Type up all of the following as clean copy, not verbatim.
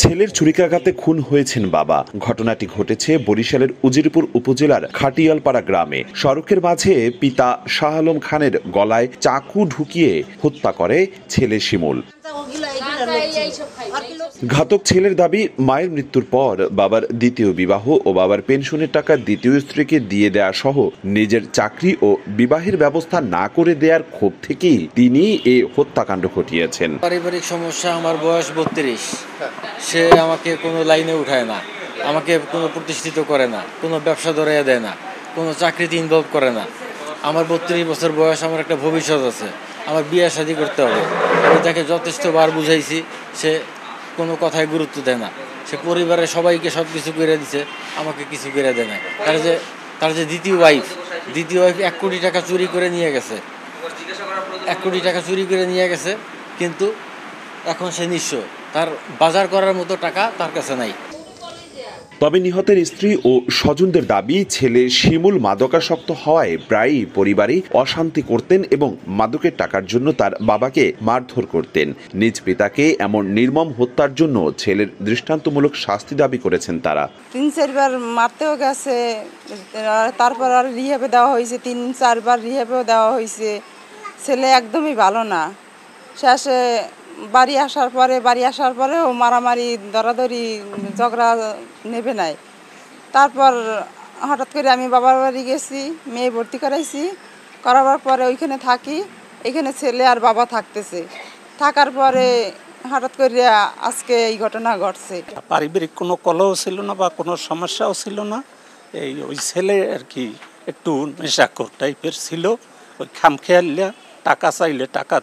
ছেলের ছুরিকাঘাতে খুন হয়েছেন বাবা। ঘটনাটি ঘটেছে বরিশালের উজিরপুর উপজেলার খাটিয়ালপাড়া গ্রামে। সড়কের মাঝে পিতা শাহ আলম খানের গলায় চাকু ঢুকিয়ে হত্যা করে ছেলে শিমুল। ঘাতক ছেলের দাবি, মায়ের মৃত্যুর পর বাবার দ্বিতীয় বিবাহ ও বাবার পেনশনের টাকা দ্বিতীয় স্ত্রীকে দিয়ে দেয়া সহ নিজের চাকরি ও বিবাহের ব্যবস্থা না করে দেওয়ার ক্ষোভ থেকেই তিনি এই হত্যাকাণ্ড ঘটিয়েছেন। পারিবারিক সমস্যা, আমার বয়স 32, সে আমাকে কোনো লাইনে উঠায় না, আমাকে কোনো প্রতিষ্ঠিত করে না, কোনো ব্যবসা ধরাইয়া দেয় না, কোনো চাকরিতে ইনভলভ করে না। আমার 32 বছর বয়স, আমার একটা ভবিষ্যৎ আছে, আমার বিয়ে শাদী করতে হবে। আমি তাকে যথেষ্টবার বুঝাইছি, সে কোনো কথায় গুরুত্ব দেয় না। সে পরিবারের সবাইকে সব কিছু করে দিছে, আমাকে কিছু করে দেয় না। তার যে দ্বিতীয় ওয়াইফ 1 কোটি টাকা চুরি করে নিয়ে গেছে, 1 কোটি টাকা চুরি করে নিয়ে গেছে, কিন্তু এখন সে নিঃস্ব, তার বাজার করার মতো টাকা তার কাছে নাই। তবে নিহতের স্ত্রী ও স্বজনদের দাবি, ছেলে শিমুল মাদকাসক্ত হওয়ায় প্রায়ই পরিবারে অশান্তি করতেন এবং মাদকের টাকার জন্য তার বাবাকে মারধর করতেন। নিজ পিতাকে এমন নির্মম হত্যার জন্য ছেলের দৃষ্টান্তমূলক শাস্তি দাবি করেছেন তারা। 3-4 বার মারতেও গেছে, তারপর আর রিহ্যাবে দেওয়া হয়েছে, 3-4 বার রিহ্যাবেও দেওয়া হয়েছে। ছেলে একদমই ভালো না। শেষে বাড়ি আসার পরেও মারামারি, দরাদরি, ঝগড়া নেবে নাই। তারপর হঠাৎ করে আমি বাবার বাড়ি গেছি, মেয়ে ভর্তি করাইছি। করাবার পরে ওইখানে থাকি, এখানে ছেলে আর বাবা থাকতেছে। থাকার পরে হঠাৎ করে আজকে এই ঘটনা ঘটছে। পারিবারিক কোনো কলহ ছিল না বা কোনো সমস্যাও ছিল না। ওই ছেলে আর কি একটু নেশাখোর টাইপের ছিল। ওই খামখেয়ালিয়া টাকা চাইলে টাকা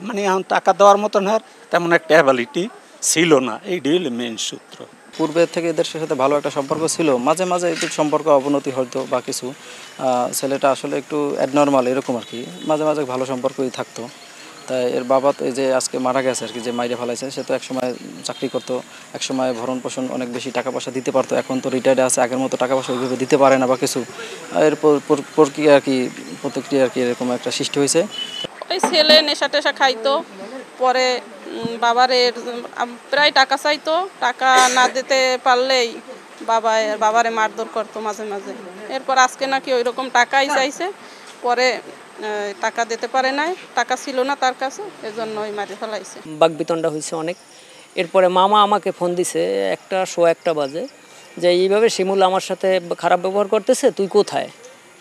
মানে এখন টাকা দেওয়ার মতন আর তেমন একটা অ্যাবিলিটি ছিল না। এইটাই হলো মেইন সূত্র। পূর্বে থেকে এদের সাথে ভালো একটা সম্পর্ক ছিল, মাঝে মাঝে একটু সম্পর্ক অবনতি হতো বা কিছু। ছেলেটা আসলে একটু অ্যাবনর্মাল এরকম আর কি, মাঝে মাঝে ভালো সম্পর্কই থাকতো। তাই এর বাবা তো এই যে আজকে মারা গেছে আর কি, যে মাইরে ফেলাইছে, সে তো একসময় চাকরি করতো, একসময় ভরণ পোষণ অনেক বেশি টাকা পয়সা দিতে পারতো। এখন তো রিটায়ার্ডে আছে, আগের মতো টাকা পয়সা ওইভাবে দিতে পারে না বা কিছু। এর প্রক্রিয়া আর কি, প্রতিক্রিয়া আর কি এরকম একটা সৃষ্টি হয়েছে। ওই ছেলে নেশা টেশা খাইতো, পরে প্রায় টাকা চাইতো, টাকা না দিতে পারলেই বাবারে মারধর করতো মাঝে মাঝে। এরপর আজকে নাকি ওই রকম টাকাই চাইছে, পরে টাকা দিতে পারে নাই, টাকা ছিল না তার কাছে, এজন্য ওই মারি ফেলাইছে। বাকবিতণ্ডা হয়েছে অনেক। এরপরে মামা আমাকে ফোন দিছে 1:15 বাজে, যে এইভাবে শিমুল আমার সাথে খারাপ ব্যবহার করতেছে, তুই কোথায়?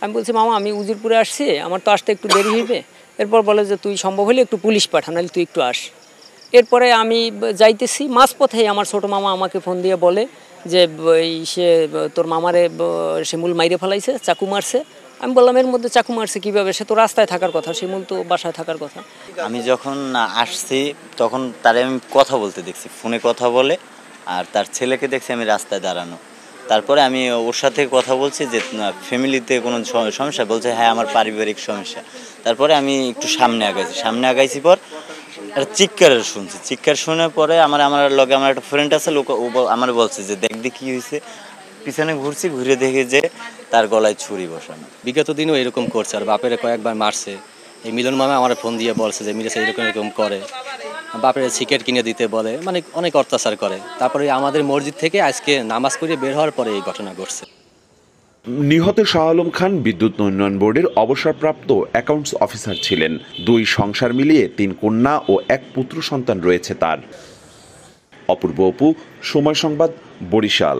আমি বলছি, মামা আমি উজিরপুরে আসছি, আমার তো আসতে একটু দেরি হইবে। এরপর বলে যে তুই সম্ভব হলে একটু পুলিশ পাঠা, নাহলে তুই একটু আস। এরপরে আমি যাইতেছি, মাঝপথেই আমার ছোটো মামা আমাকে ফোন দিয়ে বলে যে সে তোর মামারে শিমুল মাইরে ফেলাইছে, চাকু মারছে। আমি বললাম, এর মধ্যে চাকু মারছে কীভাবে? সে তো রাস্তায় থাকার কথা, শিমুল তো বাসায় থাকার কথা। আমি যখন আসছি তখন তারে আমি কথা বলতে দেখছি, ফোনে কথা বলে, আর তার ছেলেকে দেখছি আমি রাস্তায় দাঁড়ানো। তারপরে আমি ওর সাথে কথা বলছি যে ফ্যামিলিতে কোনো সমস্যা, বলছে হ্যাঁ আমার পারিবারিক সমস্যা। তারপরে আমি একটু সামনে আগাইছি পর একটা চিৎকার শুনছি, চিৎকার শোনার পরে আমার লগে আমার একটা ফ্রেন্ড আছে, লোক আমার বলছে যে দেখ কী হয়েছে। পিছনে ঘুরে দেখে যে তার গলায় ছুরি বসানো। বিগত দিনও এরকম করছে, আর বাপের কয়েকবার মারছে। এই মিলন মামা আমার ফোন দিয়ে বলছে যে মিলেছে এরকম করে, বাপের সিগারেট কিনে দিতে বলে, মানে অনেক অত্যাচার করে। তারপরে আমাদের মসজিদ থেকে আজকে নামাজ পড়ে বের হওয়ার পরে এই ঘটনা ঘটছে। নিহত শাহ আলম খান বিদ্যুৎ উন্নয়ন বোর্ডের অবসরপ্রাপ্ত অ্যাকাউন্টস অফিসার ছিলেন। 2 সংসার মিলিয়ে 3 কন্যা ও 1 পুত্র সন্তান রয়েছে তার। অপূর্ব অপু, সময় সংবাদ, বরিশাল।